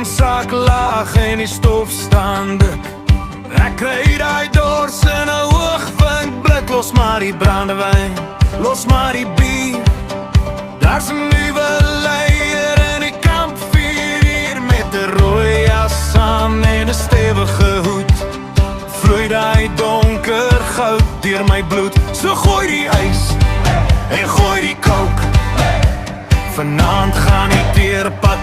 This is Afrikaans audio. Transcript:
sak lag en die stofstande. Ek kry die dors in 'n hoogwind blik. Los maar die brandewyn, los maar die bier. Daar's 'n nuwe leier in die kampvuur hier, met 'n rooi jas aan en 'n stewige hoed. Vloei die donker goud deur my bloed. So gooi die ys en gooi die coke. Vanaand gaan die teerpad